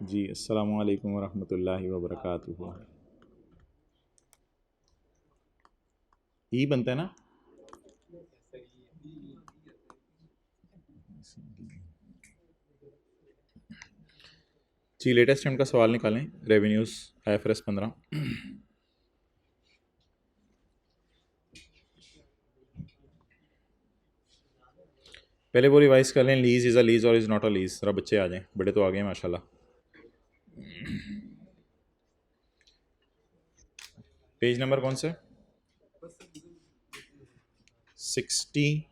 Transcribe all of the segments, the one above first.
जी, अस्सलामु अलैकुम वरहमतुल्लाहि वबरकातुहू। ई बनता है ना। जी, लेटेस्ट टाइम का सवाल निकालें। Revenues IFRS 15। पहले वो रिवाइज कर लें। लीज इज़ अ लीज और इज़ नॉट अ लीज। जरा बच्चे आ जाएं, बड़े तो आ गए माशाल्लाह। पेज नंबर कौन से? 63।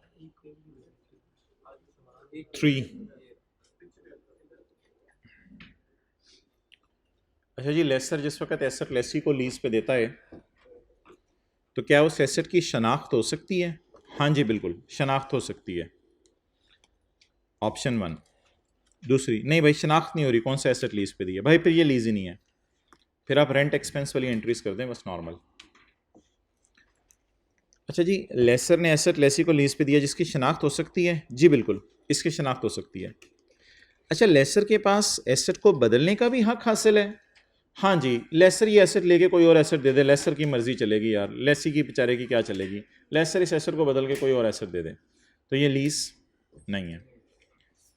अच्छा जी, लेसर जिस वक्त एसेट लेसी को लीज पे देता है तो क्या उस एसेट की शनाख्त हो सकती है? हाँ जी बिल्कुल, शनाख्त हो सकती है। ऑप्शन 1। दूसरी नहीं भाई, शनाख्त नहीं हो रही। कौन सा एसेट लीज पे दिया भाई? फिर ये लीज ही नहीं है। फिर आप रेंट एक्सपेंस वाली एंट्रीज कर दें बस, नॉर्मल। अच्छा जी, लेसर ने एसेट लेसी को लीज पे दिया जिसकी शनाख्त हो सकती है। जी बिल्कुल, इसकी शनाख्त हो सकती है। अच्छा, लेसर के पास एसेट को बदलने का भी हक हासिल है। हाँ जी, लेसर ये एसेट लेके कोई और एसेट दे दे, लेसर की मर्जी चलेगी यार, लेसी की बेचारे की क्या चलेगी। लेसर इस एसेट को बदल के कोई और एसेट दे दे तो ये लीज नहीं है।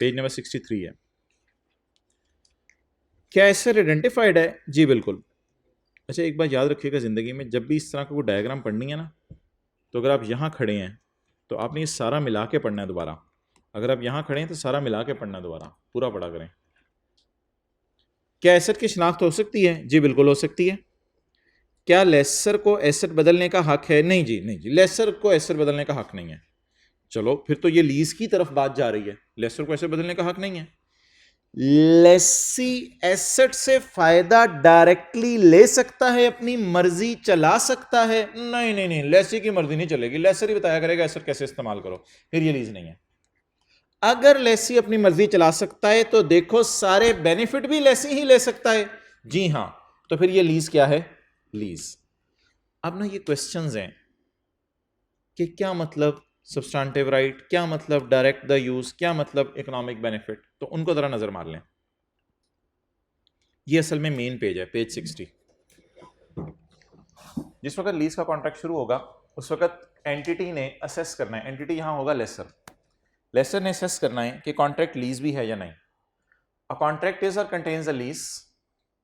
पेज नंबर 63 है। क्या एसेट आइडेंटिफाइड है? जी बिल्कुल। अच्छा, एक बात याद रखिएगा, ज़िंदगी में जब भी इस तरह का कोई डायग्राम पढ़नी है ना, तो अगर आप यहाँ खड़े हैं तो आपने ये सारा मिला के पढ़ना है दोबारा। अगर आप यहाँ खड़े हैं तो सारा मिला के पढ़ना है दोबारा, पूरा पढ़ा करें। क्या एसेट की शनाख्त हो सकती है? जी बिल्कुल हो सकती है। क्या लेसर को एसेट बदलने का हक है? नहीं जी, नहीं जी, लेसर को एसेट बदलने का हक नहीं है। चलो फिर तो ये लीज की तरफ बात जा रही है। लेसर को एसेट बदलने का हक नहीं है। लेसी एसेट से फायदा डायरेक्टली ले सकता है, अपनी मर्जी चला सकता है? नहीं नहीं नहीं, लेसी की मर्जी नहीं चलेगी। लेसर ही बताया करेगा एसेट कैसे इस्तेमाल करो, फिर ये लीज नहीं है। अगर लेसी अपनी मर्जी चला सकता है तो देखो सारे बेनिफिट भी लेसी ही ले सकता है। जी हां, तो फिर ये लीज क्या है? लीज। अब ना ये क्वेश्चंस हैं कि क्या मतलब सब्सटेंटिव राइट, क्या मतलब डायरेक्ट द यूज, क्या मतलब इकोनॉमिक बेनिफिट, तो उनको जरा नजर मार लें। ये असल में मेन पेज है, पेज 60। जिस वक्त लीज का कॉन्ट्रैक्ट शुरू होगा उस वक्त एंटिटी ने असेस करना है। एंटिटी यहां होगा लेसर। लेसर ने असेस करना है कि कॉन्ट्रैक्ट लीज भी है या नहीं। A contract is or contains a lease,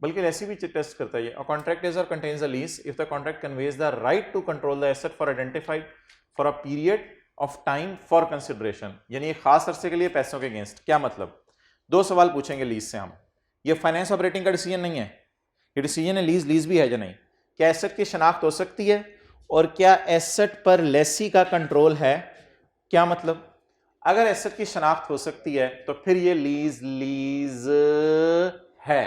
बल्कि ऐसी भी टेस्ट करता है। A contract is or contains a lease if the contract conveys the right to control the asset for identified for a period of time for consideration, यानी एक खास अरसे के लिए पैसों के अगेंस्ट। क्या मतलब? दो सवाल पूछेंगे लीज से हम। ये फाइनेंस ऑपरेटिंग का डिसीजन नहीं है, ये डिसीजन है लीज, लीज भी है या नहीं। क्या एसेट की शनाख्त हो सकती है और क्या एसेट पर लेसी का कंट्रोल है? क्या मतलब? अगर एसेट की शनाख्त हो सकती है तो फिर ये लीज लीज है।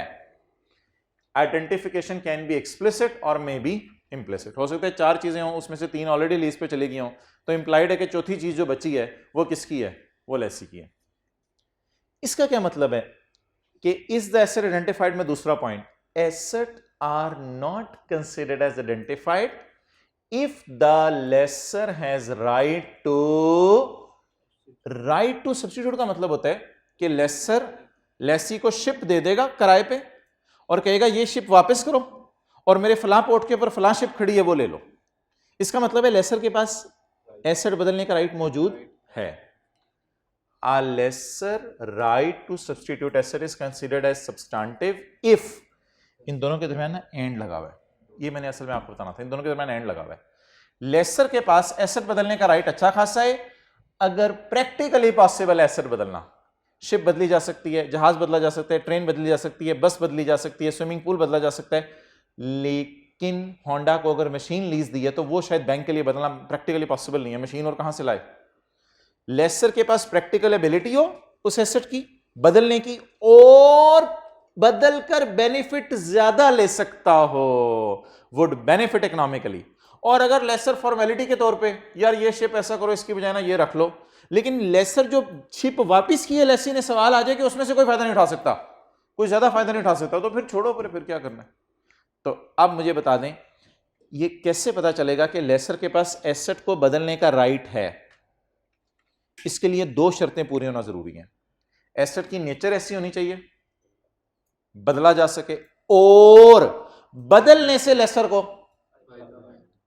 आइडेंटिफिकेशन कैन बी एक्सप्लिसिट और मे बी इम्प्लिसिट। हो सकता है चार चीजें हों, उसमें से तीन ऑलरेडी लीज पे चली गई हों, तो इंप्लाइड है कि चौथी चीज जो बची है वो किसकी है? वो लेसी की है। इसका क्या मतलब है कि इज द एसेट आइडेंटिफाइड में दूसरा point, asset are not considered as identified if the lessor has right to substitute. का मतलब होता है कि लेसर लेसी को शिप दे देगा किराए पे और कहेगा ये शिप वापस करो और मेरे फलां पोर्ट के ऊपर फलां शिप खड़ी है वो ले लो। इसका मतलब है लेसर के पास एसेट बदलने का राइट मौजूद है। A lesser right to substitute asset is considered as substantive if, इन दोनों के दरमियान ना एंड लगा हुआ है। ये मैंने असल में आपको बताना था, इन दोनों के दरमियान एंड लगा हुआ है। लेसर के पास एसेट बदलने का राइट अच्छा खासा है अगर प्रैक्टिकली पॉसिबल एसेट बदलना। शिप बदली जा सकती है, जहाज बदला जा सकता है, ट्रेन बदली जा सकती है, बस बदली जा सकती है, स्विमिंग पूल बदला जा सकता है। लेकिन होंडा को अगर मशीन लीज दी है तो वो शायद बैंक के लिए बदलना प्रैक्टिकली पॉसिबल नहीं है। मशीन और कहां से लाए? लेसर के पास प्रैक्टिकल एबिलिटी हो उस एसेट की बदलने की और बदलकर बेनिफिट ज्यादा ले सकता हो, वुड बेनिफिट इकोनॉमिकली। और अगर लेसर फॉर्मेलिटी के तौर पे यार ये शिप ऐसा करो इसकी बजाय ना ये रख लो, लेकिन लेसर जो शिप वापस की है लेसी ने, सवाल आ जाए कि उसमें से कोई फायदा नहीं उठा सकता, कोई ज्यादा फायदा नहीं उठा सकता, तो फिर छोड़ो, फिर क्या करना है। तो अब मुझे बता दें ये कैसे पता चलेगा कि लेसर के पास एसेट को बदलने का राइट है। इसके लिए दो शर्तें पूरी होना जरूरी हैं। एसेट की नेचर ऐसी होनी चाहिए बदला जा सके, और बदलने से लेसर को,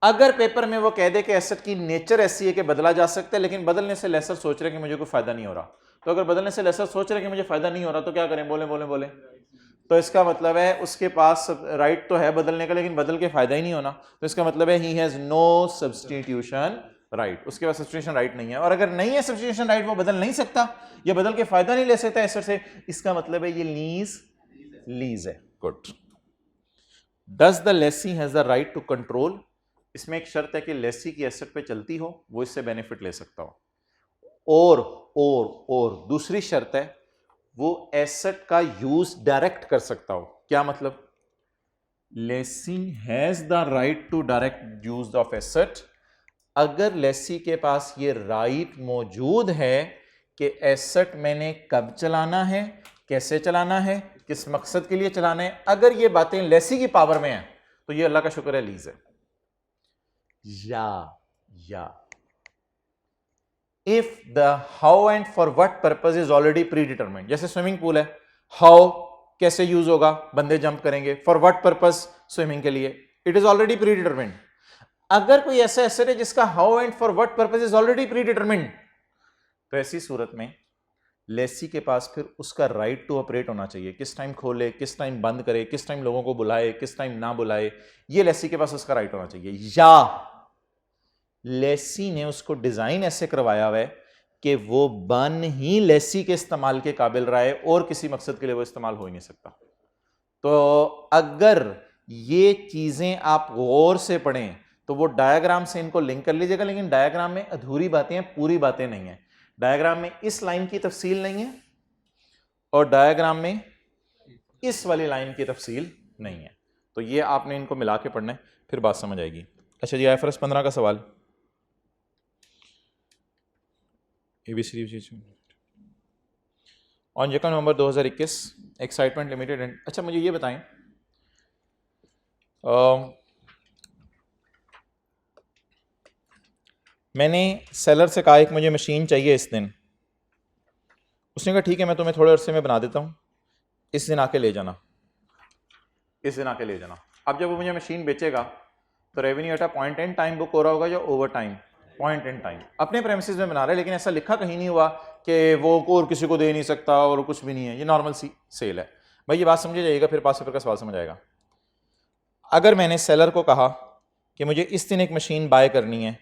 अगर पेपर में वो कह दे कि एसेट की नेचर ऐसी है कि बदला जा सकता है, लेकिन बदलने से लेसर सोच रहे कि मुझे कोई फायदा नहीं हो रहा, तो अगर बदलने से लेसर सोच रहे कि मुझे फायदा नहीं हो रहा तो क्या करें? बोले बोले बोले। तो इसका मतलब है उसके पास राइट तो है बदलने का, लेकिन बदल के फायदा ही नहीं होना, तो इसका मतलब है he has no substitution right, उसके पास सब्स्टिट्यूशन राइट नहीं है। और अगर नहीं है सब्स्टिट्यूशन राइट, वो बदल नहीं सकता या बदल के फायदा नहीं ले सकता एसेट से, इसका मतलब है ये लीज है। Good. Does the lessee has the right to control, इसमें एक शर्त है कि लेसी की एसेट पे चलती हो, वो इससे बेनिफिट ले सकता हो, और दूसरी शर्त है वो एसेट का यूज डायरेक्ट कर सकता हो। क्या मतलब? Lessee has the right to direct use of asset, अगर लेसी के पास ये राइट मौजूद है कि एसेट मैंने कब चलाना है, कैसे चलाना है, किस मकसद के लिए चलाना है, अगर ये बातें लेसी की पावर में है तो ये अल्लाह का शुक्र है लीज है। या if the how and for what purpose is already pre determined, जैसे स्विमिंग पूल है, हाउ कैसे यूज होगा, बंदे जंप करेंगे, फॉर व्हाट पर्पज स्विमिंग के लिए, it is already pre determined. अगर कोई ऐसा एसेट है जिसका how and for what purpose is already pre determined, तो ऐसी सूरत में लेसी के पास फिर उसका राइट टू ऑपरेट होना चाहिए, किस टाइम खोले, किस टाइम बंद करे, किस टाइम लोगों को बुलाए, किस टाइम ना बुलाए, ये लेसी के पास उसका राइट होना चाहिए। या लेसी ने उसको डिजाइन ऐसे करवाया हुआ है कि वो बन ही लेसी के इस्तेमाल के काबिल रहा है और किसी मकसद के लिए वो इस्तेमाल हो ही नहीं सकता। तो अगर ये चीजें आप गौर से पढ़ें तो वो डायग्राम से इनको लिंक कर लीजिएगा, लेकिन डायग्राम में अधूरी बातें हैं, पूरी बातें नहीं है। डायग्राम में इस लाइन की तफसील नहीं है और डायग्राम में इस वाली लाइन की तफसील नहीं है, तो ये आपने इनको मिला के पढ़ना है, फिर बात समझ आएगी। अच्छा जी, IFRS 15 का सवाल, on 2 November 2021 excitement limited and, अच्छा मुझे ये बताएं, मैंने सेलर से कहा एक मुझे मशीन चाहिए इस दिन, उसने कहा ठीक है मैं तुम्हें थोड़े अरसे में बना देता हूँ, इस दिन आके ले जाना, इस दिन आके ले जाना। अब जब वो मुझे मशीन बेचेगा तो revenue eight a point in time book हो रहा होगा या over time? Point in time. अपने प्रेमिसेस में बना रहे हैं, लेकिन ऐसा लिखा कहीं नहीं हुआ कि वो और किसी को दे नहीं सकता और कुछ भी नहीं है, ये नॉर्मल सी सेल है। भाई ये बात समझ जाइएगा, फिर पास पेपर का सवाल समझ आएगा। अगर मैंने सेलर को कहा कि मुझे इस दिन एक मशीन बाय करनी है,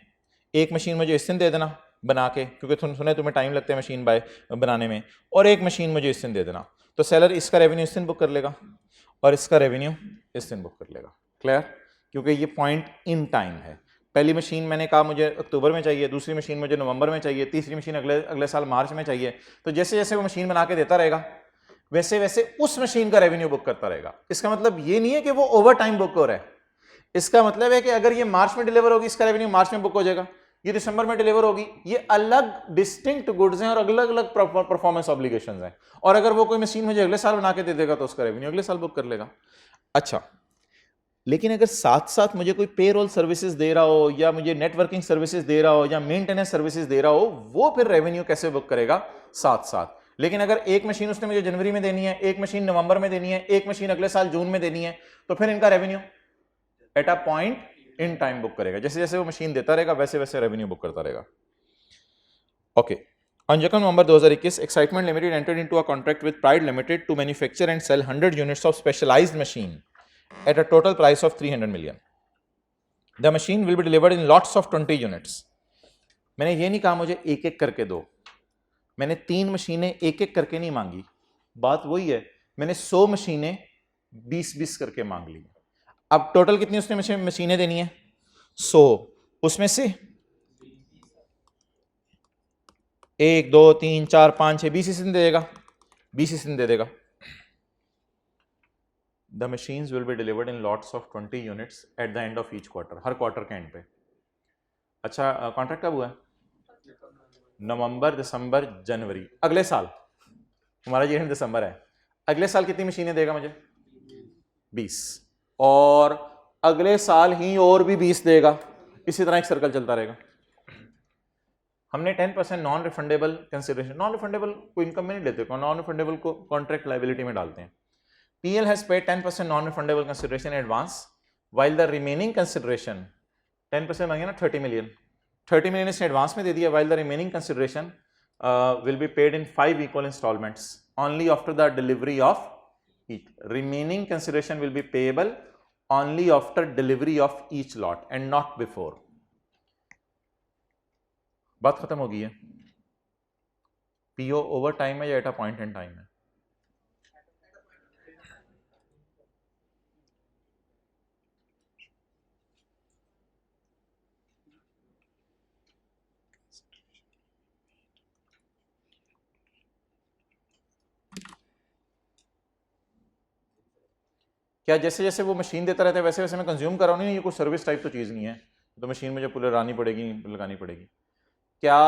एक मशीन मुझे इस दिन दे देना बना के, क्योंकि सुने तुम्हें टाइम लगता है मशीन बाय बनाने में, और एक मशीन मुझे इस दिन दे देना, तो सेलर इसका रेवेन्यू इस दिन बुक कर लेगा और इसका रेवेन्यू इस दिन बुक कर लेगा। क्लियर? क्योंकि ये पॉइंट इन टाइम है। पहली मशीन मैंने कहा मुझे अक्टूबर में चाहिए, दूसरी मशीन मुझे नवंबर में चाहिए, तीसरी मशीन अगले साल मार्च में चाहिए, तो जैसे जैसे वो मशीन बना के देता रहेगा वैसे वैसे उस मशीन का रेवेन्यू बुक करता रहेगा। इसका मतलब ये नहीं है कि वो ओवर टाइम बुक हो रहा है, इसका मतलब है कि अगर ये मार्च में डिलीवर होगी इसका रेवेन्यू मार्च में बुक हो जाएगा, ये दिसंबर में डिलीवर होगी, ये अलग डिस्टिंक्ट गुड्स हैं और अलग अलग परफॉर्मेंस ऑब्लिगेशंस हैं। और अगर वो कोई मशीन मुझे अगले साल बना के दे देगा तो उसका रेवेन्यू अगले साल बुक कर लेगा। अच्छा, लेकिन अगर साथ साथ मुझे कोई पेरोल सर्विसेज दे रहा हो या मुझे नेटवर्किंग सर्विसेज दे रहा हो या मेंटेनेंस सर्विसेज दे रहा हो, वो फिर रेवेन्यू कैसे बुक करेगा? साथ साथ। लेकिन अगर एक मशीन उसने मुझे जनवरी में देनी है, एक मशीन नवंबर में देनी है, एक मशीन अगले साल जून में देनी है, तो फिर इनका revenue eight a point in time book करेगा। जैसे जैसे वो मशीन देता रहेगा वैसे वैसे रेवेन्यू बुक करता रहेगा। Okay. On 2 November 2021, Excitement Limited entered into a contract with Pride Limited to manufacture and sell 100 units of specialized machine at a total price of 300 million. The machine will be delivered in lots of 20 units. मैंने ये नहीं कहा मुझे एक एक करके दो, मैंने 3 मशीनें एक एक करके नहीं मांगी, बात वही है, मैंने 100 मशीनें 20-20 करके मांग ली। अब टोटल कितनी उसने मशीनें देनी है? 100, उसमें से 1 2 3 4 5 6 20 इस दिन दे देगा, 20 इस दिन दे देगा। The machines will be delivered in lots of 20 units at the end of each quarter, her quarter के एंड पे। अच्छा, कॉन्ट्रैक्ट कब हुआ है? नवंबर, दिसंबर, जनवरी, अगले साल। हमारा ये दिसंबर है, अगले साल कितनी मशीनें देगा मुझे? 20, और अगले साल ही और भी 20 देगा, इसी तरह एक सर्कल चलता रहेगा। हमने 10% non refundable consideration, non refundable को इनकम में नहीं लेते, नॉन रिफंडेबल को कॉन्ट्रैक्ट लायबिलिटी में डालते हैं। PL has paid 10% non-refundable consideration in advance, while the remaining consideration 10% मांगे ना 30 million. 30 million इसने एडवांस में दे दिया, while the remaining consideration will be paid in 5 equal installments only after the delivery of each. Remaining consideration will be payable only after delivery of each lot and not before. बात खत्म हो गई है. PO over time है या eight a point in time है? क्या जैसे जैसे वो मशीन देता रहता है वैसे वैसे मैं कंज्यूम कर रहा हूँ? नहीं, ये कोई सर्विस टाइप तो चीज़ नहीं है, तो मशीन मुझे पूरे लगानी पड़ेगी, लगानी पड़ेगी. क्या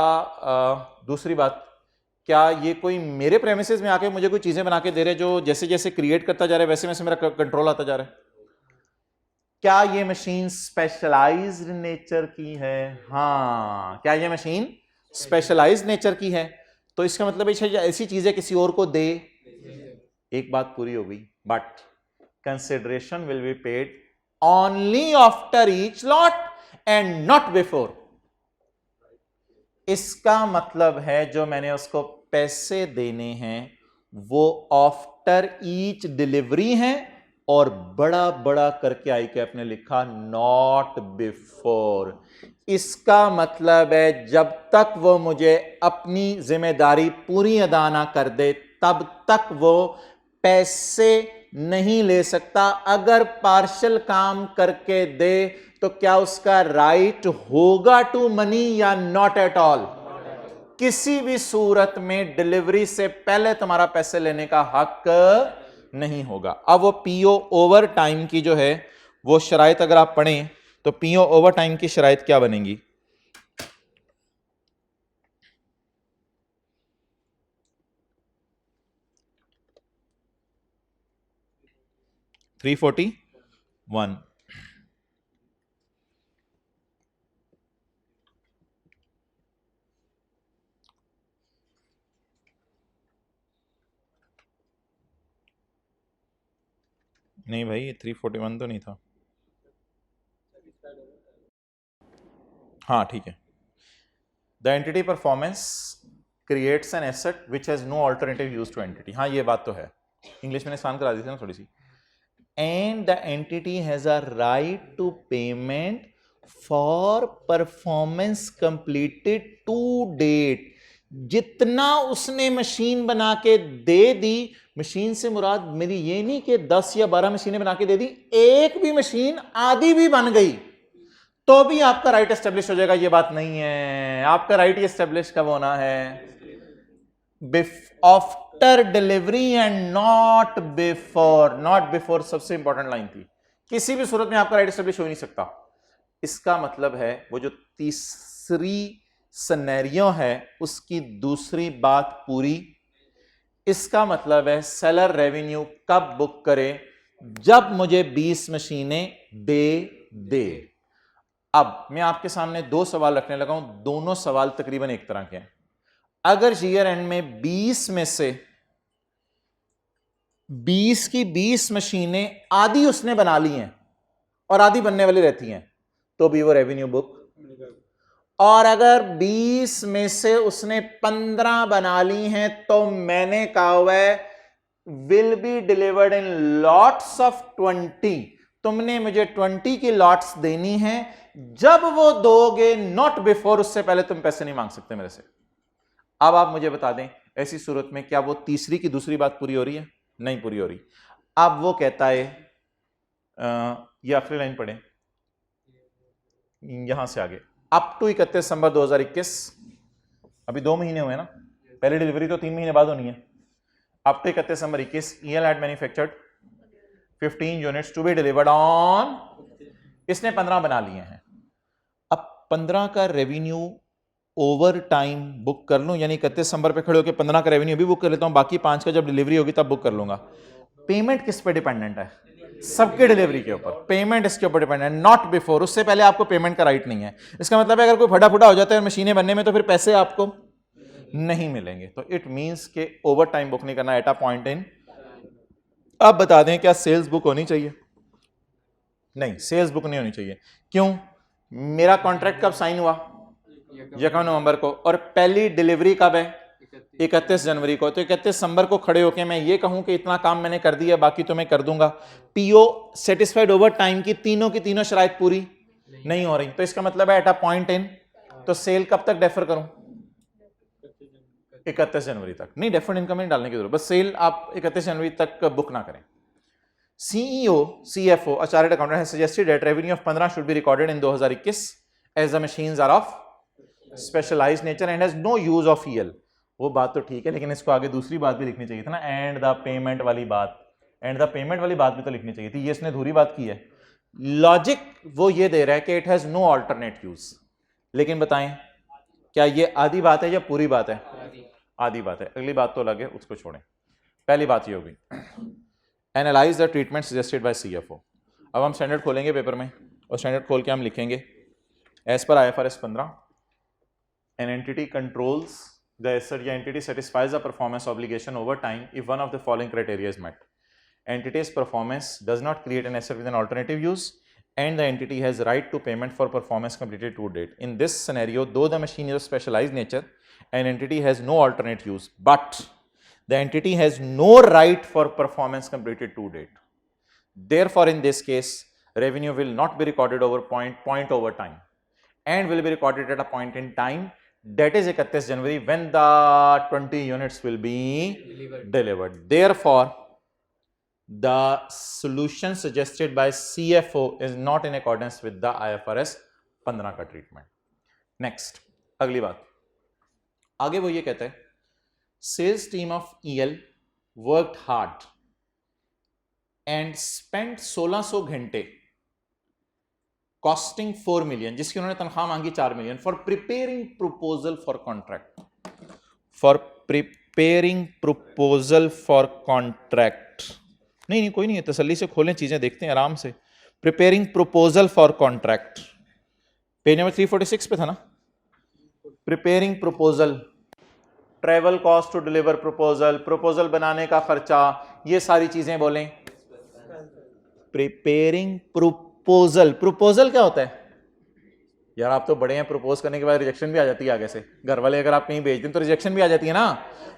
दूसरी बात, क्या ये कोई मेरे प्रेमिसेस में आके मुझे कोई चीज़ें बना के दे रहे जो जैसे जैसे क्रिएट करता जा रहा है वैसे वैसे मेरा कंट्रोल आता जा रहा है? क्या ये मशीन स्पेशलाइज्ड नेचर की है? हाँ, क्या ये मशीन स्पेशलाइज्ड नेचर की है? तो इसका मतलब ऐसी चीज़ें किसी और को दे. एक बात पूरी हो गई. But consideration will be paid only after each lot and not before. इसका मतलब है जो मैंने उसको पैसे देने हैं वो आफ्टर ईच डिलीवरी हैं, और बड़ा बड़ा करके आई कैप ने लिखा नॉट बिफोर. इसका मतलब है जब तक वो मुझे अपनी जिम्मेदारी पूरी अदा ना कर दे तब तक वो पैसे नहीं ले सकता. अगर पार्शल काम करके दे तो क्या उसका राइट होगा टू मनी या नॉट एट ऑल? किसी भी सूरत में डिलीवरी से पहले तुम्हारा पैसे लेने का हक नहीं होगा. अब वो पीओ ओवर टाइम की जो है वो शराइत अगर आप पढ़ें तो पीओ ओवर टाइम की शराइत क्या बनेंगी? $341. नहीं भाई, 341 तो नहीं था. हाँ ठीक है. The entity performance creates an asset which has no alternative use to entity. हाँ ये बात तो है, इंग्लिश में आसान करा दी थी ना थोड़ी सी. And the entity has a right to payment for performance completed to date. जितना उसने मशीन बना के दे दी, मशीन से मुराद मेरी ये नहीं कि 10 या 12 मशीनें बना के दे दी, एक भी मशीन आधी भी बन गई तो भी आपका राइट एस्टेब्लिश हो जाएगा. ये बात नहीं है. आपका राइट एस्टेब्लिश कब होना है? After delivery and not before. Not before सबसे इंपॉर्टेंट लाइन थी. किसी भी सूरत में आपका राइट एस्टेब्लिश हो नहीं सकता. इसका मतलब है वो जो तीसरी सिनेरियो है उसकी दूसरी बात पूरी. इसका मतलब है सेलर रेवेन्यू कब बुक करे? जब मुझे 20 मशीनें दे. अब मैं आपके सामने दो सवाल रखने लगा हूं, दोनों सवाल तकरीबन एक तरह के हैं. अगर ईयर एंड में 20 में से 20 की 20 मशीनें आधी उसने बना ली हैं और आधी बनने वाली रहती हैं तो भी वो रेवेन्यू बुक. और अगर 20 में से उसने 15 बना ली हैं तो मैंने कहा हुआ है will be delivered in lots of 20. तुमने मुझे 20 की लॉट्स देनी है. जब वो दोगे नॉट बिफोर, उससे पहले तुम पैसे नहीं मांग सकते मेरे से. अब आप मुझे बता दें ऐसी सूरत में क्या वो तीसरी की दूसरी बात पूरी हो रही है? नहीं पूरी हो रही. अब वो कहता है ये आखिरी लाइन पढ़ें यहां से आगे, अप टू 31 दिसंबर 2021. अभी 2 महीने हुए ना, पहली डिलीवरी तो 3 महीने बाद होनी है. Up to 31 December 21 EL had manufactured 15 units to be delivered on. इसने 15 बना लिए हैं. अब 15 का रेवेन्यू ओवर टाइम बुक कर लूं, यानी 31 दिसंबर पे खड़े होकर 15 का रेवेन्यू भी बुक कर लेता हूं, बाकी 5 का जब डिलीवरी होगी तब बुक कर लूंगा. पेमेंट किस पे डिपेंडेंट है? सबके डिलीवरी के ऊपर. पेमेंट इसके ऊपर डिपेंडेंट, नॉट बिफोर. उससे पहले आपको पेमेंट का राइट नहीं है. इसका मतलब है अगर कोई फटाफटा हो जाता है मशीनें बनने में तो फिर पैसे आपको नहीं मिलेंगे. तो इट मींस के ओवर टाइम बुक नहीं करना एट अ पॉइंट इन. आप बता दें क्या सेल्स बुक होनी चाहिए? नहीं, सेल्स बुक नहीं होनी चाहिए। क्यों? मेरा कॉन्ट्रैक्ट कब साइन हुआ? 1 नवंबर को, और पहली डिलीवरी कब है? 31 जनवरी को। तो 31 दिसंबर को खड़े होकर मैं ये कहूं कि इतना काम मैंने कर दिया, बाकी तो मैं कर दूंगा, पीओ सेटिस्फाइड ओवर टाइम की तीनों शराइत पूरी नहीं हो रही, तो इसका मतलब है एट अ पॉइंट इन, तो सेल कब तक डेफर करूं? 31 जनवरी तक। नहीं, डेफर्ड इनकम नहीं डालने की जरूरत, बस सेल आप 31 जनवरी तक बुक ना करें। CEO, CFO, a chartered accountant has suggested that revenue of 15 should be recorded in 2021 as the machines are of specialized nature and has no use of EL। वो बात तो ठीक है, लेकिन इसको आगे दूसरी बात भी लिखनी चाहिए था ना, एंड द पेमेंट वाली बात, एंड द पेमेंट वाली बात भी तो लिखनी चाहिए थी, ये इसने अधूरी बात की है। लॉजिक वो ये दे रहा है कि it has no alternate use, लेकिन बताएं क्या ये आधी बात है या पूरी बात है? आधी बात है। अगली बात तो अलग है, उसको छोड़ें। पहली बात ये होगी, analyse the treatment suggested by CFO। अब हम स्टैंडर्ड खोलेंगे पेपर में, और स्टैंडर्ड खोल के हम लिखेंगे as per IFRS 15 an entity controls the asset या entity satisfies the performance obligation over time if one of the following criteria is met. Entity's performance does not create an asset with an alternative use and the entity has right to payment for performance completed to date. In this scenario, though the machine is of specialized nature, an entity has no alternate use, but the entity has no right for performance completed to date. Therefore, in this case, revenue will not be recorded over point over time and will be recorded at a point in time, that is 31 January, when the 20 units will be delivered. Therefore, the solution suggested by CFO is not in accordance with the IFRS 15 का treatment. Next, अगली बात आगे वो ये कहता है, sales team of EL worked hard and spent 1600 घंटे costing 4 million, जिसकी उन्होंने तनख्वाह मांगी 4 million, for preparing proposal for contract, for preparing proposal for contract. नहीं कोई नहीं है, तसल्ली से खोलें, चीजें देखते हैं आराम से। Preparing proposal for contract, page number 346 पे था ना। Preparing proposal, travel cost to deliver proposal, proposal बनाने का खर्चा, ये सारी चीजें बोलें। प्रिपेयरिंग प्रपोजल, प्रपोजल क्या होता है यार? आप तो बड़े हैं, प्रपोज करने के बाद रिजेक्शन भी आ जाती है आगे से, घर वाले अगर आप कहीं भेज दें तो रिजेक्शन भी आ जाती है ना।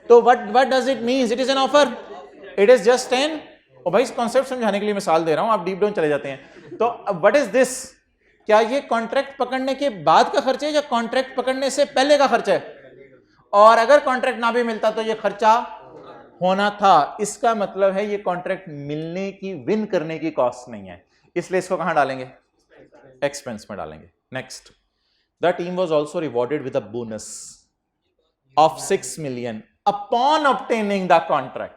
तो what does it mean? It is an offer, it is just an, और भाई इस कॉन्सेप्ट समझाने के लिए मिसाल दे रहा हूं, आप डीप डाउन चले जाते हैं। तो व्हाट इज दिस? क्या ये कॉन्ट्रैक्ट पकड़ने के बाद का खर्चा है या कॉन्ट्रैक्ट पकड़ने से पहले का खर्चा है? और अगर कॉन्ट्रैक्ट ना भी मिलता तो ये खर्चा होना था। इसका मतलब है ये कॉन्ट्रैक्ट मिलने की, विन करने की कॉस्ट नहीं है, इसलिए इसको कहां डालेंगे? एक्सपेंस में डालेंगे। Next, the team was also rewarded with a bonus of 6 million upon obtaining the contract.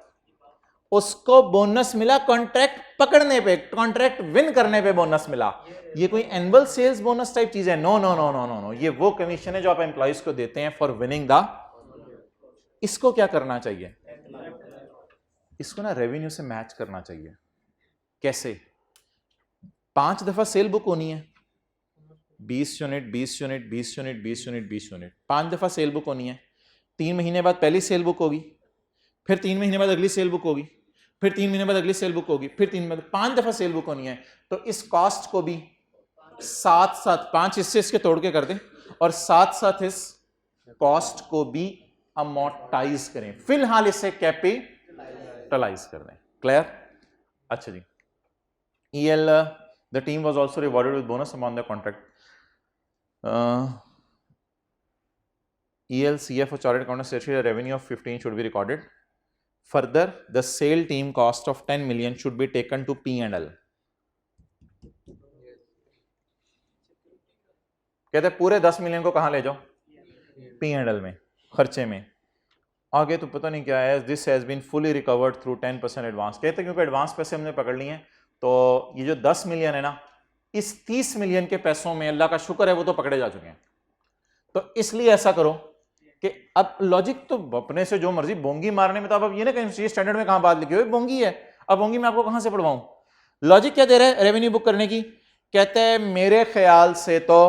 उसको बोनस मिला कॉन्ट्रैक्ट पकड़ने पे, कॉन्ट्रैक्ट विन करने पे बोनस मिला। ये कोई एनुअल सेल्स बोनस टाइप चीज है? No no no no no no, ये वो कमीशन है जो आप एम्प्लॉइज को देते हैं फॉर विनिंग द। इसको क्या करना चाहिए? इसको ना रेवेन्यू से मैच करना चाहिए। कैसे? 5 दफा सेल बुक होनी है, 20 unit 20 unit 20 unit 20 unit 20 unit, 5 दफा सेल बुक होनी है। 3 महीने बाद पहली सेल बुक होगी, फिर 3 महीने बाद अगली सेल बुक होगी, फिर 3 महीने बाद अगली सेल बुक होगी, फिर 3 महीने बाद 5 दफा सेल बुक होनी है। तो इस कॉस्ट को भी साथ साथ 5 हिस्से इसके तोड़ के कर दें, और साथ साथ इस कॉस्ट को भी अमोर्टाइज करें, फिलहाल इसे कैपिटलाइज कर दें। क्लियर? अच्छा जी। EL, the team was also rewarded with bonus among the contract. EL CFO chartered accountant stated a revenue of 15 should be recorded. Further, the sale team cost of 10 million should be taken to P&L. कहते हैं पूरे 10 million को कहां ले जाओ? P&L में, खर्चे में। आगे तो पता नहीं क्या है। This has been fully recovered through 10% advance. कहते हैं क्योंकि एडवांस पैसे हमने पकड़ लिए हैं, तो ये जो 10 मिलियन है ना, इस 30 मिलियन के पैसों में अल्लाह का शुक्र है वो तो पकड़े जा चुके हैं। तो इसलिए ऐसा करो कि अब लॉजिक तो अपने से जो मर्जी बोंगी मारने में, तो अब ये ना कहीं स्टैंडर्ड में कहां बात लिखी हुई बोंगी है, अब बोंगी मैं आपको कहां से पढ़वाऊं? लॉजिक क्या दे रहा है रेवेन्यू बुक करने की? कहते हैं मेरे ख्याल से तो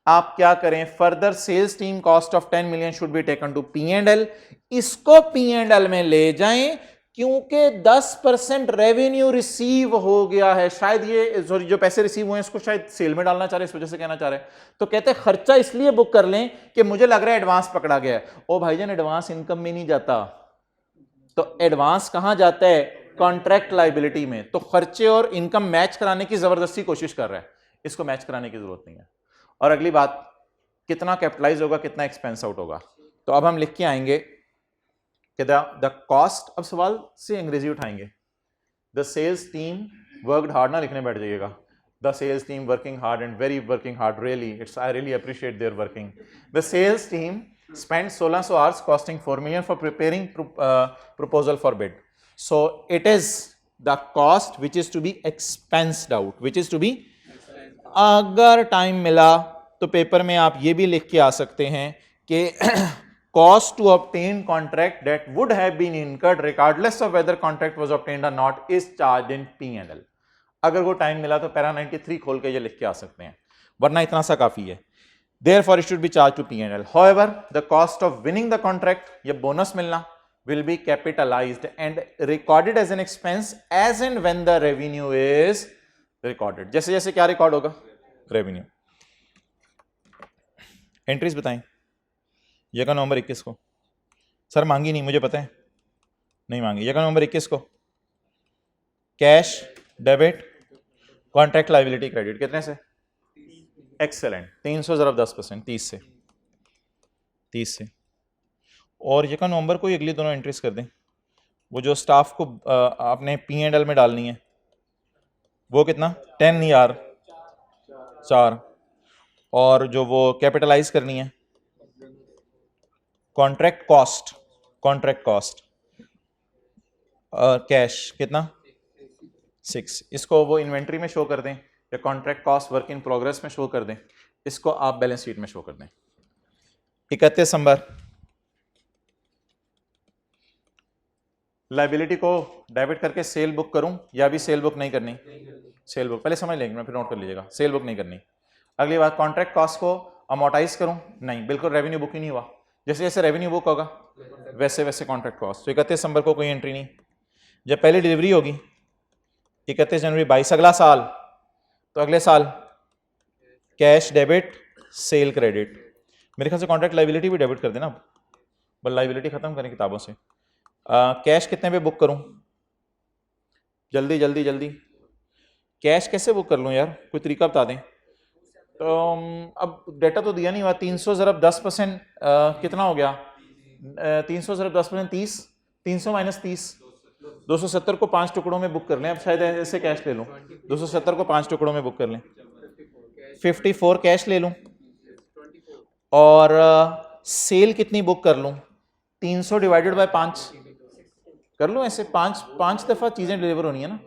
आप क्या करें, further sales team cost of 10 million should be taken to P&L। इसको P&L में ले जाएं, क्योंकि 10% रेवेन्यू रिसीव हो गया है, शायद ये सॉरी जो पैसे रिसीव हुए हैं इसको शायद सेल में डालना चाह रहे हैं, इस वजह से कहना चाह रहे हैं। तो कहते हैं खर्चा इसलिए बुक कर लें कि मुझे लग रहा है एडवांस पकड़ा गया है। ओ भाईजान, एडवांस इनकम में नहीं जाता, तो एडवांस कहां जाता है? कॉन्ट्रैक्ट लायबिलिटी में। तो खर्चे और इनकम मैच कराने की जबरदस्ती कोशिश कर रहा है, इसको मैच कराने की जरूरत नहीं है। और अगली बात, कितना कैपिटलाइज होगा, कितना एक्सपेंस आउट होगा। तो अब हम लिख के आएंगे कि द कॉस्ट, अब सवाल से अंग्रेजी उठाएंगे, the sales team worked hard, ना लिखने बैठ जाइएगा, the sales team working hard and very working hard, really it's I really appreciate their working. The sales team spent 1600 hours costing 4 million for preparing proposal for bid. So it is the cost which is to be expensed out, which is to be, अगर time मिला तो paper में आप ये भी लिख के आ सकते हैं कि cost to obtain contract that would have been incurred regardless of whether contract was obtained or not is charged in P&L. अगर वो टाइम मिला तो पैरा 93 खोल के ये लिख के आ सकते हैं, वरना इतना सा काफी है। Therefore, it should be charged to P&L. However, the cost of winning the contract, ये bonus मिलना, will be capitalized and recorded as an expense as and when the revenue is recorded. जैसे जैसे क्या रिकॉर्ड होगा? Revenue. Entries बताएं। ये का नवंबर 21 को सर मांगी नहीं, मुझे पता है नहीं मांगी। ये का नवंबर 21 को cash debit contract liability credit कितने से? एक्सेलेंट, 300 ज़रा 10%, 30 से। और ये का नवंबर को ही अगली दोनों एंट्रीज कर दें। वो जो स्टाफ को आपने P&L में डालनी है वो कितना? 10 यार 4। और जो वो कैपिटलाइज करनी है कॉन्ट्रैक्ट कॉस्ट कैश कितना? 6। इसको वो इन्वेंट्री में शो कर दें या contract cost work in progress में शो कर दें, इसको आप बैलेंस शीट में शो कर दें। 31 दिसंबर लायबिलिटी को डेबिट करके सेल बुक करूं या भी सेल बुक नहीं करनी? सेल बुक पहले समझ लेंगे, मैं फिर नोट कर लीजिएगा, सेल बुक नहीं करनी। अगली बात, कॉन्ट्रैक्ट कॉस्ट को अमोर्टाइज करूं? नहीं, बिल्कुल रेवेन्यू बुक ही नहीं हुआ। जैसे जैसे रेवेन्यू बुक होगा वैसे वैसे कॉन्ट्रैक्ट कॉस्ट। तो 31 दिसंबर को कोई एंट्री नहीं। जब पहली डिलीवरी होगी 31 जनवरी 22, अगला साल, तो अगले साल कैश डेबिट सेल क्रेडिट। मेरे ख्याल से कॉन्ट्रैक्ट लायबिलिटी भी डेबिट कर देना, बस लायबिलिटी खत्म करें किताबों से। कैश कितने पे बुक करूं? जल्दी जल्दी जल्दी, कैश कैसे बुक कर लूं यार, कोई तरीका बता दें। तो अब डेटा तो दिया नहीं हुआ, 300 ज़रब 10% कितना हो गया? 300 ज़रब 10% 30, 300 माइनस 30, 270 को 5 टुकड़ों में बुक कर लें। अब शायद ऐसे कैश ले लूं, 270 को 5 टुकड़ों में बुक कर लें, 54 कैश ले लूं। और सेल कितनी बुक कर लूं? 300 डिवाइडेड बाय 5 कर लूं। ऐसे 5 दफा चीजें डिलीवर होनी है ना,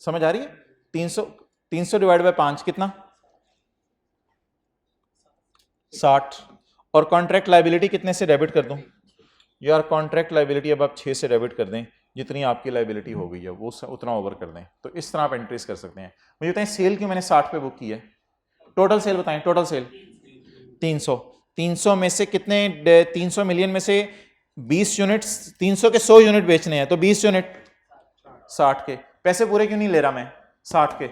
समझ आ रही है? 300 डिवाइड बाय 5 कितना? 60। और कॉन्ट्रैक्ट लायबिलिटी कितने से डेबिट कर दूं? यार कॉन्ट्रैक्ट लायबिलिटी अब आप 6 से डेबिट कर दें, जितनी आपकी लायबिलिटी हो गई है वो उतना ओवर कर दें। तो इस तरह आप एंट्रीज कर सकते हैं। मुझे बताएं सेल क्यों मैंने 60 पे बुक की है? टोटल सेल बताएं, टोटल सेल 300 में से कितने? 300 मिलियन में से 20 यूनिट्स, 300 के 100 यूनिट बेचने हैं, तो 20 यूनिट 60 के। पैसे पूरे क्यों नहीं ले रहा मैं 60 के?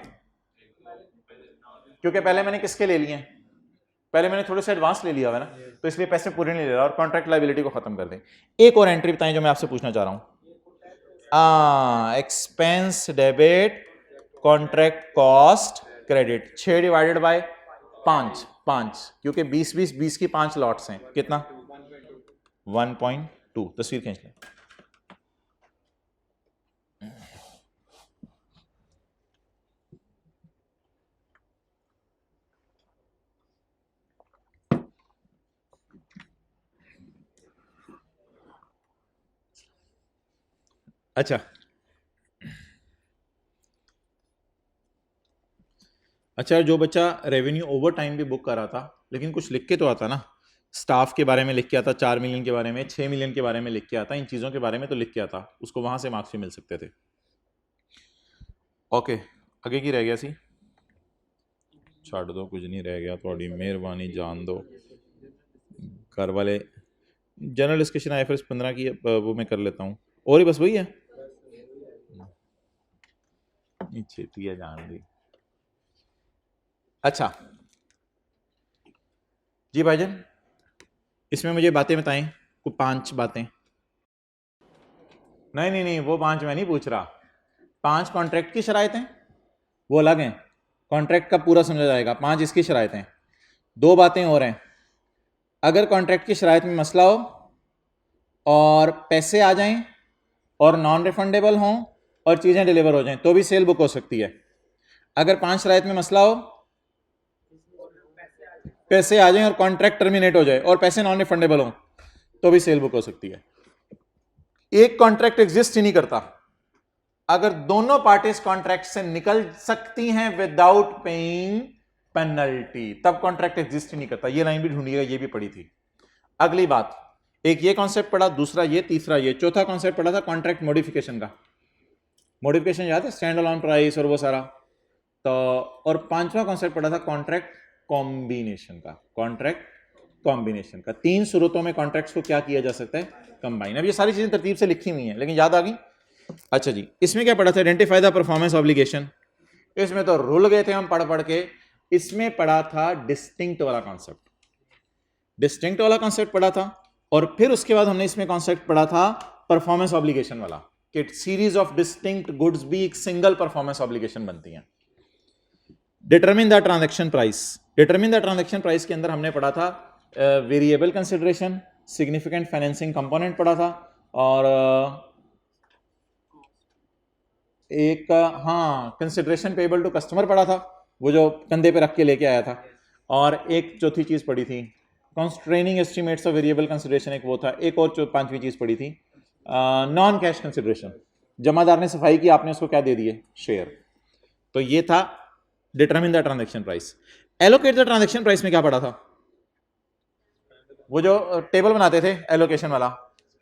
क्योंकि पहले मैंने किसके ले लिए? पहले मैंने थोड़े से एडवांस ले लिया है ना, तो इसलिए पैसे पूरे नहीं ले रहा। और कॉन्ट्रैक्ट लायबिलिटी को खत्म कर दें। एक और एंट्री बताएं जो मैं आपसे पूछना चाह रहा हूं। Expense debit contract cost credit, 6 divided by 5, क्योंकि 20 की 5 लॉट्स हैं, कितना? 1.2। तस्वीर खींच लें। अच्छा, जो बच्चा रेवेन्यू ओवर टाइम भी बुक कर रहा था लेकिन कुछ लिख के तो आता ना, स्टाफ के बारे में लिख के आता, 4 मिलियन के बारे में, 6 मिलियन के बारे में लिख के आता, इन चीज़ों के बारे में तो लिख के आता, उसको वहाँ से मार्क्स भी मिल सकते थे। ओके, आगे की रह गया सी? छाड़ दो, कुछ नहीं रह गया, थोड़ी मेहरबानी जान दो। घर वाले जनरल डिस्कशन IFRS 15 की वो मैं कर लेता हूँ, और ही बस वही है, छेती है जान दी। अच्छा जी भाईजान, इसमें मुझे बातें बताएं, कुछ 5 बातें। नहीं नहीं नहीं, वो 5 मैं नहीं पूछ रहा, 5 कॉन्ट्रैक्ट की शरायतें वो अलग हैं, कॉन्ट्रैक्ट का पूरा समझा जाएगा, 5 इसकी शरायतें। 2 बातें और हैं, अगर कॉन्ट्रैक्ट की शराइत में मसला हो और पैसे आ जाएं और नॉन रिफंडेबल हों और चीज़ें डिलीवर हो जाएं तो भी सेल बुक हो सकती है। अगर 5 शराइत में मसला हो, पैसे आ जाएं और कॉन्ट्रैक्ट टर्मिनेट हो जाए और पैसे नॉन रिफंडेबल हों तो भी सेल बुक हो सकती है। एक कॉन्ट्रैक्ट एग्जिस्ट ही नहीं करता अगर दोनों पार्टीज कॉन्ट्रैक्ट से निकल सकती हैं विदाउट पेइंग पेनल्टी, तब कॉन्ट्रैक्ट एग्जिस्ट ही नहीं करता। ये लाइन भी ढूंढिएगा, ये भी पढ़ी थी। अगली बात, एक ये कॉन्सेप्ट पढ़ा, दूसरा ये, तीसरा ये, चौथा कॉन्सेप्ट पढ़ा था कॉन्ट्रैक्ट मॉडिफिकेशन का। मॉडिफिकेशन याद है, स्टैंड अलोन प्राइस और वो सारा। तो और 5वां कॉन्सेप्ट पढ़ा था कॉन्ट्रैक्ट कॉम्बिनेशन का। कॉन्ट्रैक्ट कॉम्बिनेशन का 3 सूरतों में कॉन्ट्रैक्ट्स को क्या किया जा सकता है, कंबाइन। अब ये सारी चीजें तरतीब से लिखी हुई हैं लेकिन याद आ गई। अच्छा जी, इसमें क्या पढ़ा था, आइडेंटिफाई द परफॉर्मेंस ऑब्लिगेशन। इसमें तो रुल गए थे हम पढ़ पढ़ के। इसमें पढ़ा था डिस्टिंक्ट वाला कॉन्सेप्ट, डिस्टिंक्ट वाला कॉन्सेप्ट पढ़ा था। और फिर उसके बाद हमने इसमें कॉन्सेप्ट पढ़ा था परफॉर्मेंस ऑब्लिगेशन वाला, कि सीरीज ऑफ डिस्टिंक्ट गुड्स भी एक सिंगल परफॉर्मेंस ऑब्लिगेशन बनती हैं। Determine the transaction price, determine the transaction price के अंदर हमने पढ़ा था variable consideration, significant financing component पढ़ा था, और एक हाँ कंसिडरेशन पेबल टू कस्टमर पढ़ा था, वो जो कंधे पे रख के लेके आया था। और एक चौथी चीज पढ़ी थी कॉन्स्ट्रेनिंग एस्टिमेट्स ऑफ वेरिएबल कंसिडरेशन, एक वो था। एक और 5वीं चीज पढ़ी थी नॉन कैश कंसिडरेशन, जमादार ने सफाई की, आपने उसको क्या दे दिए, शेयर। तो ये था determine the transaction price. Allocate the transaction price में क्या पढ़ा था, वो जो टेबल बनाते थे एलोकेशन वाला,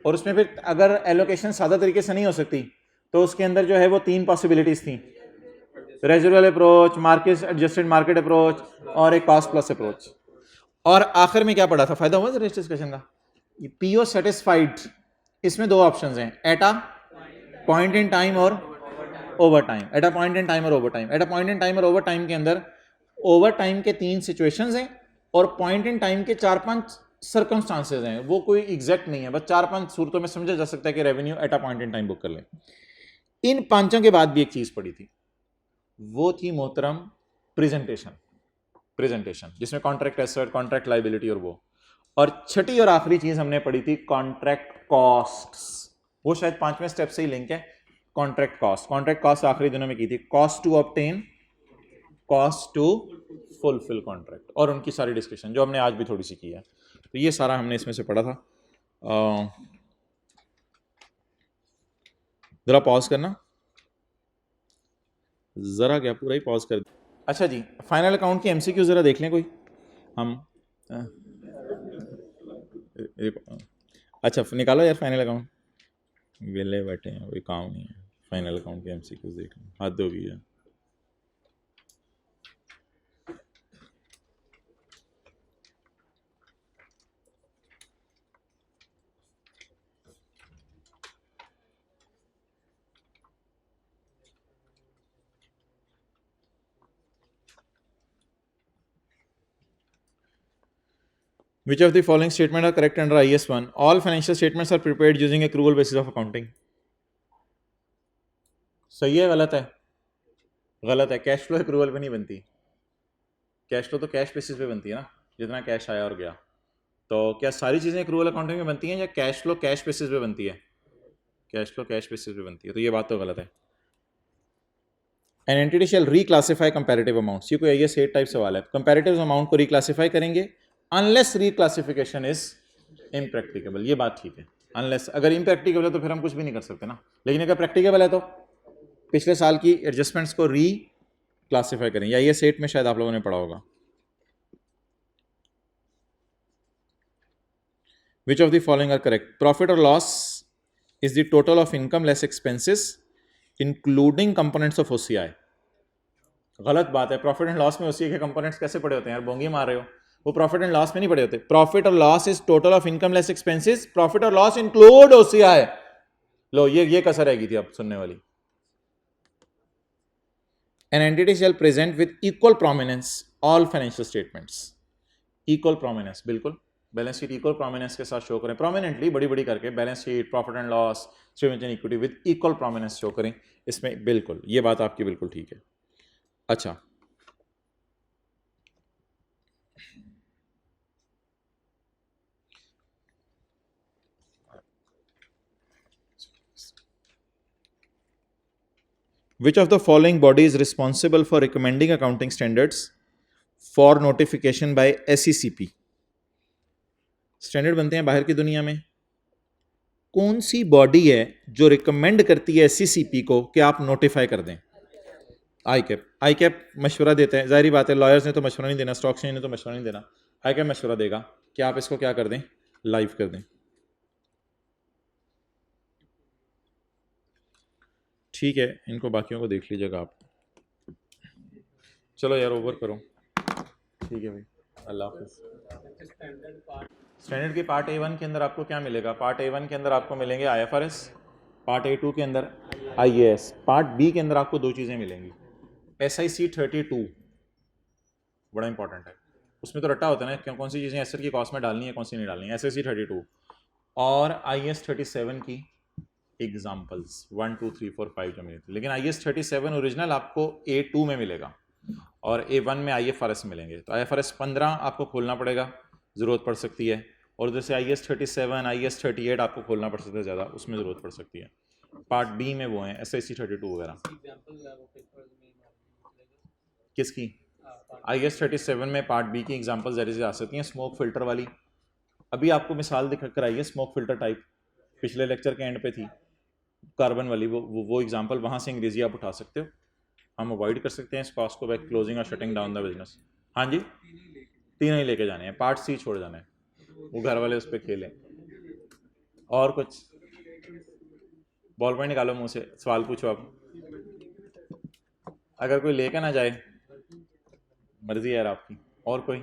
और उसमें फिर अगर एलोकेशन सादा तरीके से नहीं हो सकती तो उसके अंदर जो है वो 3 पॉसिबिलिटीज थी, residual approach, market adjusted market approach, और एक कॉस्ट प्लस अप्रोच। और आखिर में क्या पढ़ा था, फायदा हुआ इस डिस्कशन का, पीओ सेटिस्फाइड। इसमें 2 ऑप्शंस हैं, at a point in time और over time. At a point in time और over time. At a point in time और ओवर टाइम के अंदर ओवर टाइम के 3 सिचुएशंस हैं और पॉइंट इन टाइम के 4-5 सर्कमस्टांसेस हैं। वो कोई एग्जैक्ट नहीं है, बस 4-5 सूरतों में समझा जा सकता है कि revenue eight a point in time book कर ले। इन 5 के बाद भी एक चीज पड़ी थी, वो थी मोहतरम प्रेजेंटेशन, प्रेजेंटेशन जिसमें कॉन्ट्रैक्ट एसेट, कॉन्ट्रैक्ट लायबिलिटी और वो। और छठी और आखिरी चीज हमने पढ़ी थी कॉन्ट्रैक्ट कॉस्ट्स, वो शायद 5वें स्टेप से ही लिंक है। कॉन्ट्रैक्ट कॉस्ट, कॉन्ट्रैक्ट कॉस्ट आखिरी दिनों में की थी, cost to obtain, cost to fulfil contract, और उनकी सारी डिस्कशन जो हमने आज भी थोड़ी सी की है। तो ये सारा हमने इसमें से पढ़ा था। जरा पॉज करना, जरा क्या पूरा ही पॉज कर। अच्छा जी, फाइनल अकाउंट की एमसीक्यू जरा देख लें कोई हम। अच्छा निकालो यार फाइनल अकाउंट, वेले बैठे हैं, कोई काम नहीं है। फाइनल अकाउंट के एमसीक्यू देख लें, हाथ धो भी है। Which of the following statements are correct under IS1? All financial statements are prepared using accrual basis of accounting. सही है गलत है? गलत है, कैश फ्लो accrual पे नहीं बनती। कैश फ्लो तो कैश बेसिस पे बनती है ना, जितना कैश आया और गया। तो क्या सारी चीज़ें accrual accounting में बनती हैं या कैश फ्लो कैश बेसिस पे बनती है? कैश फ्लो कैश बेसिस पे बनती है, तो ये बात तो गलत है। An entity shall reclassify comparative amounts, ये कोई IS 8 टाइप सवाल है। कंपैरेटिव अमाउंट को रिक्लासीफाई करेंगे अनलेस रिक्लासिफिकेशन इज इम्प्रैक्टिकेबल, ये बात ठीक है। अनलेस, अगर इम्प्रैक्टिकेबल है तो फिर हम कुछ भी नहीं कर सकते ना, लेकिन अगर प्रैक्टिकेबल है तो पिछले साल की एडजस्टमेंट्स को री क्लासीफाई करें, या ये सेट में शायद आप लोगों ने पढ़ा होगा। Which of the following are correct? Profit और loss is the total of income less expenses including components of OCI। गलत बात है, प्रॉफिट एंड लॉस में OCI के कंपोनेंट्स कैसे पड़े होते हैं यार, बोंगी मार रहे हो। वो प्रॉफिट एंड लॉस में नहीं पड़े होते। प्रॉफिट और loss is total of income less expenses, profit और लॉस इंक्लूड OCI। लो ये कसर रहेगी थी अब सुनने वाली। An entity shall present with equal prominence all financial statements. Equal prominence, बिल्कुल बैलेंस शीट इक्वल प्रोमिनेंस के साथ शो करें, प्रोमिनेंटली बड़ी बड़ी करके balance sheet, profit and loss, statement and equity with equal prominence show करें। इसमें बिल्कुल ये बात आपकी बिल्कुल ठीक है। अच्छा, Which of the following body is responsible for recommending accounting standards for notification by SECP? Standard बनते हैं बाहर की दुनिया में। कौन सी बॉडी है जो रिकमेंड करती है SECP को कि आप नोटिफाई कर दें? आई कैप मशवरा देते हैं, जाहिर बात है लॉयर्स ने तो मशवरा नहीं देना, स्टॉक एक्सचेंज ने तो मशवरा नहीं देना, आई कैप मशवरा देगा कि आप इसको क्या कर दें, लाइव कर दें। ठीक है, इनको बाकियों को देख लीजिएगा आप। चलो यार ओवर करो, ठीक है भाई, अल्लाह हाफ़िज़। स्टैंडर्ड के पार्ट A1 के अंदर आपको क्या मिलेगा? पार्ट A1 के अंदर आपको मिलेंगे IFRS, पार्ट A2 के अंदर IAS, पार्ट B के अंदर आपको दो चीज़ें मिलेंगी, SIC 32 बड़ा इंपॉर्टेंट है, उसमें तो रट्टा होता है ना कौन सी चीज़ें एसेट की कॉस्ट में डालनी है कौन सी नहीं डालनी है, SIC 32 और IAS 37 की एग्जाम्पल्स 1 2 3 4 5 जो मिली थी। लेकिन IAS 37 ओरिजिनल आपको A2 में मिलेगा और A1 में IFRS मिलेंगे। तो IFRS 15 आपको खोलना पड़ेगा, ज़रूरत पड़ सकती है, और जैसे IAS 37 IAS 38 आपको खोलना पड़ सकता है ज़्यादा, उसमें ज़रूरत पड़ सकती है। पार्ट बी में वो हैं SIC 32 वगैरह। किसकी? IAS 37 में पार्ट बी की एग्जाम्पल जैसे से आ सकती हैं, स्मोक फिल्टर वाली। अभी आपको मिसाल दिखा कर आई है स्मोक फिल्टर टाइप, पिछले लेक्चर के एंड पे थी, कार्बन वाली, वो एग्जाम्पल वहाँ से अंग्रेजी आप उठा सकते हो। हम अवॉइड कर सकते हैं इस कॉस्ट को बाय क्लोजिंग और शटिंग डाउन द बिजनेस। हाँ जी, तीनों ही लेके जाने हैं, पार्ट सी छोड़ जाना है, वो घर वाले उस पर खेलें। और कुछ? बॉल पॉइंट निकालो मुंह से, सवाल पूछो आप, अगर कोई लेके ना जाए मर्जी है यार आपकी। और कोई?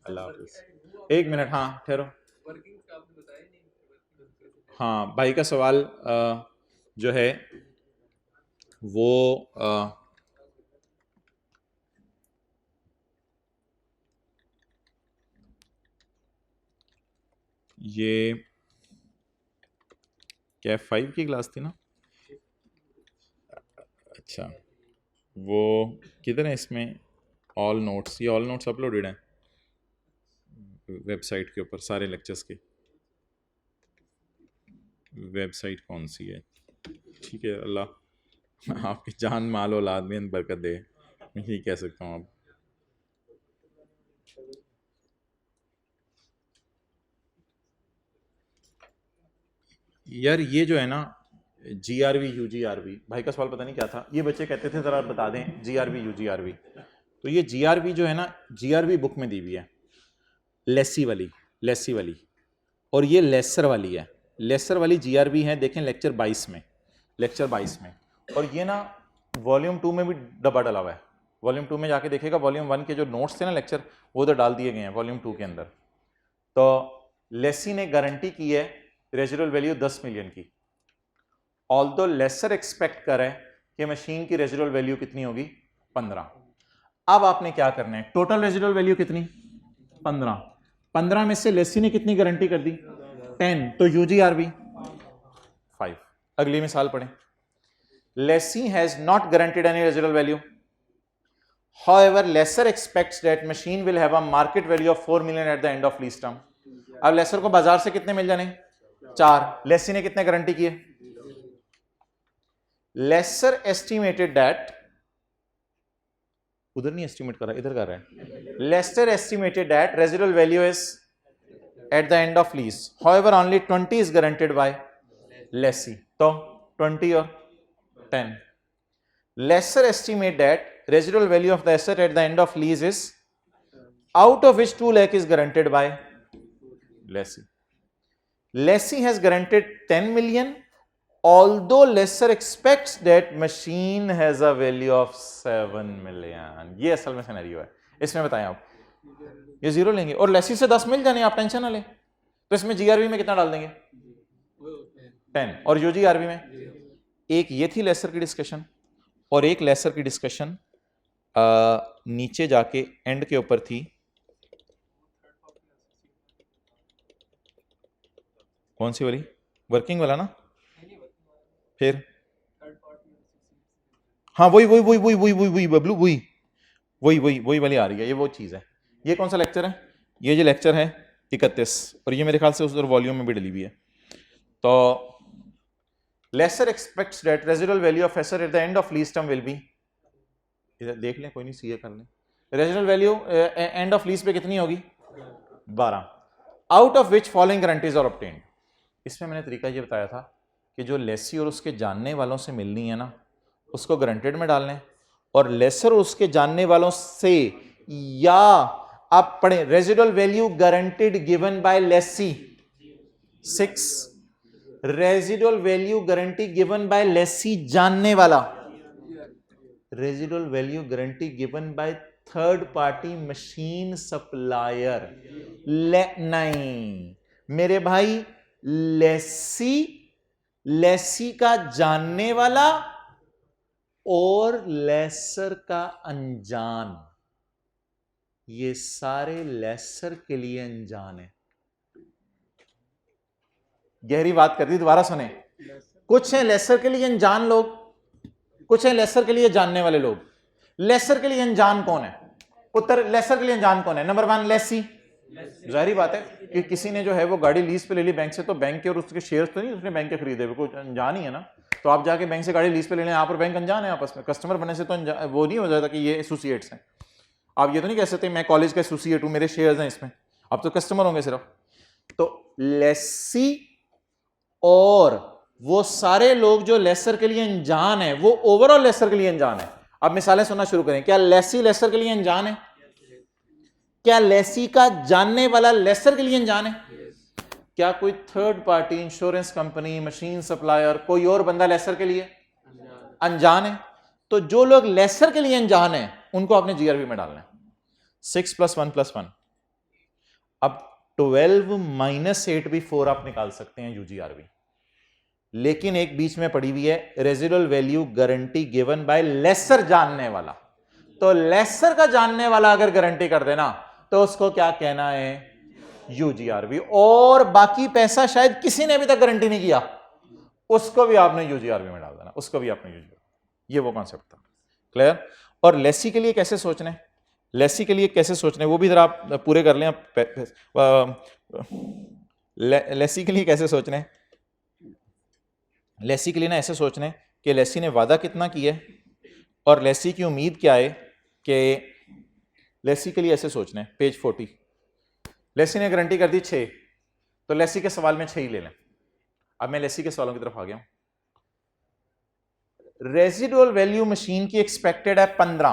अल्लाह हाफिज़। एक मिनट, हाँ ठहरो। हाँ भाई का सवाल जो है वो ये क्या 5 की क्लास थी ना? अच्छा, वो किधर है इसमें? ऑल नोट्स, ये ऑल नोट्स अपलोडेड हैं वेबसाइट के ऊपर, सारे लेक्चर्स के। वेबसाइट कौन सी है? ठीक है, अल्लाह आपकी जान माल औलाद में बरकत दे, मैं यही कह सकता हूँ। अब यार ये जो है ना GRV UGRV, भाई का सवाल पता नहीं क्या था, ये बच्चे कहते थे ज़रा बता दें GRV UGRV। तो ये GRV जो है ना, GRV बुक में दी हुई है, लेसी वाली, और ये लेसर वाली है, लेसर वाली GRV है, देखें लेक्चर 22 में, और ये ना वॉल्यूम 2 में भी डब्बा डला हुआ है। वॉल्यूम 2 में जाके देखेगा, वॉल्यूम 1 के जो नोट्स थे ना लेक्चर, वो उधर डाल दिए गए हैं वॉल्यूम 2 के अंदर। तो लेसी ने गारंटी की है रेजिडुअल वैल्यू 10 मिलियन की, ऑल्दो लेसर एक्सपेक्ट करे कि मशीन की रेजिडुअल वैल्यू कितनी होगी, 15। अब आपने क्या करना है, टोटल रेजिडुअल वैल्यू कितनी, 15 में से लेसी ने कितनी गारंटी कर दी, 10, तो UGRV 5। अगली मिसाल पढ़ें, lessee has not guaranteed any residual value, however lesser expects that machine will have a market value of 4 million at the end of lease term। अब लेसर को बाजार से कितने मिल जाने, 4, लेसी ने कितने गारंटी किए, लेसर एस्टिमेटेड दैट, उधर नहीं एस्टिमेट कर रहा, इधर कर रहा है, lessor estimated that residual value is at the end of lease, however only 20 is guaranteed by lessee, तो 20 और 10। Lessor estimate that residual value of the asset at the end of lease is, out of which 2 lakh is guaranteed by lessee. Lessee has guaranteed 10 million, although lessor expects that machine has a value of 7 million। ये असल में scenario है, इसमें बताएं आप, ये 0 लेंगे और लेसी से 10 मिल जाने, आप टेंशन ना लें। तो इसमें GRV में कितना डाल देंगे, 10 और यूजीआरबी में एक ये थी लेसर की डिस्कशन और एक लेसर की डिस्कशन नीचे जाके एंड के ऊपर थी। कौन सी वाली? वर्किंग वाला ना? फिर हाँ वही वही वही वही वही वही वही बबलू वही वही वही वही वाली आ रही है। ये वो चीज है। ये कौन सा लेक्चर है? ये जो लेक्चर है 31 और ये मेरे ख्याल से उस वॉल्यूम में भी डली हुई है। तो lessor expects that residual value of asset at the end of lease term will be, इधर देख लें, कोई नहीं, सीए कर लें। Residual value end of lease पे कितनी होगी? 12। Out of which following guarantees are obtained. इसमें मैंने तरीका ये बताया था कि जो लेसी और उसके जानने वालों से मिलनी है ना, उसको गारंटेड में डालने, और लेसर उसके जानने वालों से, या आप पढ़ें residual value guaranteed given by lessee 6, residual value guarantee given by lessee जानने वाला, residual value guarantee given by third party machine supplier. नहीं मेरे भाई, लेसी का जानने वाला और लेसर का अनजान, ये सारे लेसर के लिए अनजान है। गहरी बात कर दी, दोबारा सुने। कुछ है लेसर के लिए अनजान लोग, कुछ है लेसर के लिए जानने वाले लोग। लेसर के लिए अनजान कौन है? उत्तर लेसर के लिए अनजान कौन है? नंबर 1 लेसी। जाहिर बात है कि किसी ने जो है वो गाड़ी लीज पे ले ली बैंक से, तो बैंक के और उसके शेयर्स तो नहीं उसने बैंक के खरीदे, वो अनजान ही है ना। तो आप जाके बैंक से गाड़ी लीज पे ले लें, आप और बैंक अनजान है आपस में। कस्टमर बनने से तो वो नहीं हो जाता कि ये एसोसिएट्स हैं। आप ये तो नहीं कह सकते मैं कॉलेज का एसोसिएट हूं, मेरे शेयर्स हैं इसमें। अब तो कस्टमर होंगे सिर्फ। तो लेसी और वो सारे लोग जो लेसर के लिए अनजान है, वो ओवरऑल लेसर के लिए अनजान है। अब मिसालें सुनना शुरू करें। क्या लेसी लेसर के लिए अनजान है? क्या लेसी का जानने वाला लेसर के लिए अनजान है? क्या कोई third party insurance company, machine supplier, कोई और बंदा लेसर के लिए अनजान है? तो जो लोग लेसर के लिए अनजान है उनको आपने जीआरबी में डालना है। 6 + 1 + 1। अब 12 - 8 भी 4 आप निकाल सकते हैं यूजीआरबी, लेकिन एक बीच में पड़ी हुई है residual value guarantee given by lessor जानने वाला। तो लेसर का जानने वाला अगर गारंटी कर देना तो उसको क्या कहना है? यूजीआरबी। और बाकी पैसा शायद किसी ने अभी तक गारंटी नहीं किया, उसको भी आपने यूजीआरबी में डाल देना, उसको भी आपने यूजीआरबी। ये वो कॉन्सेप्ट था। क्लियर? और लेसी के लिए कैसे सोचना है, लेसी के लिए कैसे सोचना है वो भी जरा आप पूरे कर लें। लेसी के लिए कैसे सोचना है? लेसी के लिए ना ऐसे सोचना है कि लेसी ने वादा कितना किया है और लेसी की उम्मीद क्या है। कि लेसी के लिए ऐसे सोचना है, पेज 40, लेसी ने गारंटी कर दी 6, तो लेसी के सवाल में 6 ही ले लें। अब मैं लेसी के सवालों की तरफ आ गया हूं। रेजिडुअल वैल्यू मशीन की एक्सपेक्टेड है 15,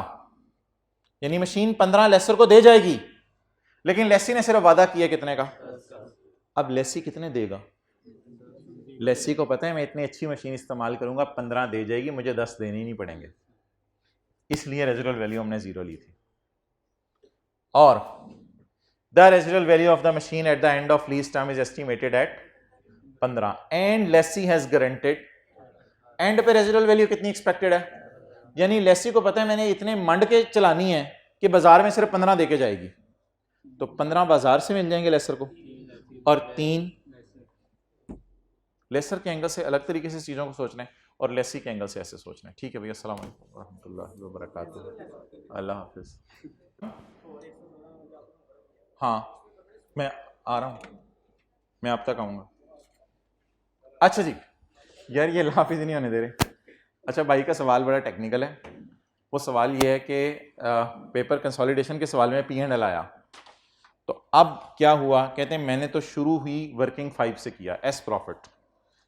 यानी मशीन 15 लेसर को दे जाएगी, लेकिन लेसी ने सिर्फ वादा किया कितने का? अब लेसी कितने देगा? लेसी को पता है मैं इतनी अच्छी मशीन इस्तेमाल करूंगा, 15 दे जाएगी, मुझे 10 देने ही नहीं पड़ेंगे, इसलिए रेजिडुअल वैल्यू हमने 0 ली थी। और the residual value of the machine at the end of lease term is estimated at 15 and lessee has guaranteed. And पे रेजिडुअल वैल्यू कितनी एक्सपेक्टेड है? यानी लेसी को पता है मैंने इतने मंड के चलानी है कि बाजार में सिर्फ 15 देके जाएगी, तो 15 बाजार से मिल जाएंगे लेसर को, और 3 लेसर के एंगल से अलग तरीके से चीजों को सोचना है और लेसी के एंगल से ऐसे सोचना है। ठीक है भैया, अस्सलाम वालेकुम रहमतुल्लाहि व बरकातुहू, अल्लाह हाफिज। हाँ मैं आ रहा हूँ, मैं आप तक आऊँगा। अच्छा जी, यार ये हाफिज नहीं होने दे रहे। अच्छा, भाई का सवाल बड़ा टेक्निकल है। वो सवाल ये है कि पेपर कंसोलिडेशन के सवाल में P&L आया, तो अब क्या हुआ? कहते हैं मैंने तो शुरू ही वर्किंग 5 से किया, एस प्रॉफिट,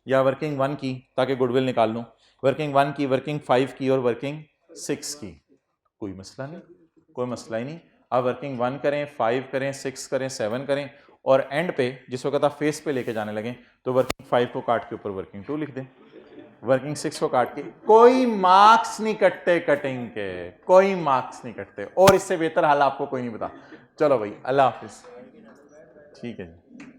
या वर्किंग 1 की ताकि गुडविल निकाल लूँ, वर्किंग 1 की, वर्किंग 5 की और वर्किंग 6 की। कोई मसला नहीं, कोई मसला ही नहीं। अब वर्किंग 1 करें, 5 करें, 6 करें, 7 करें, और एंड पे जिस वक्त आप फेस पे लेके जाने लगे तो वर्किंग 5 को काट के ऊपर वर्किंग 2 लिख दें, वर्किंग 6 को काट के। कोई मार्क्स नहीं कटते कटिंग के, कोई मार्क्स नहीं कटते, और इससे बेहतर हाल आपको कोई नहीं बता। चलो भाई, अल्लाह हाफिज। ठीक है जी।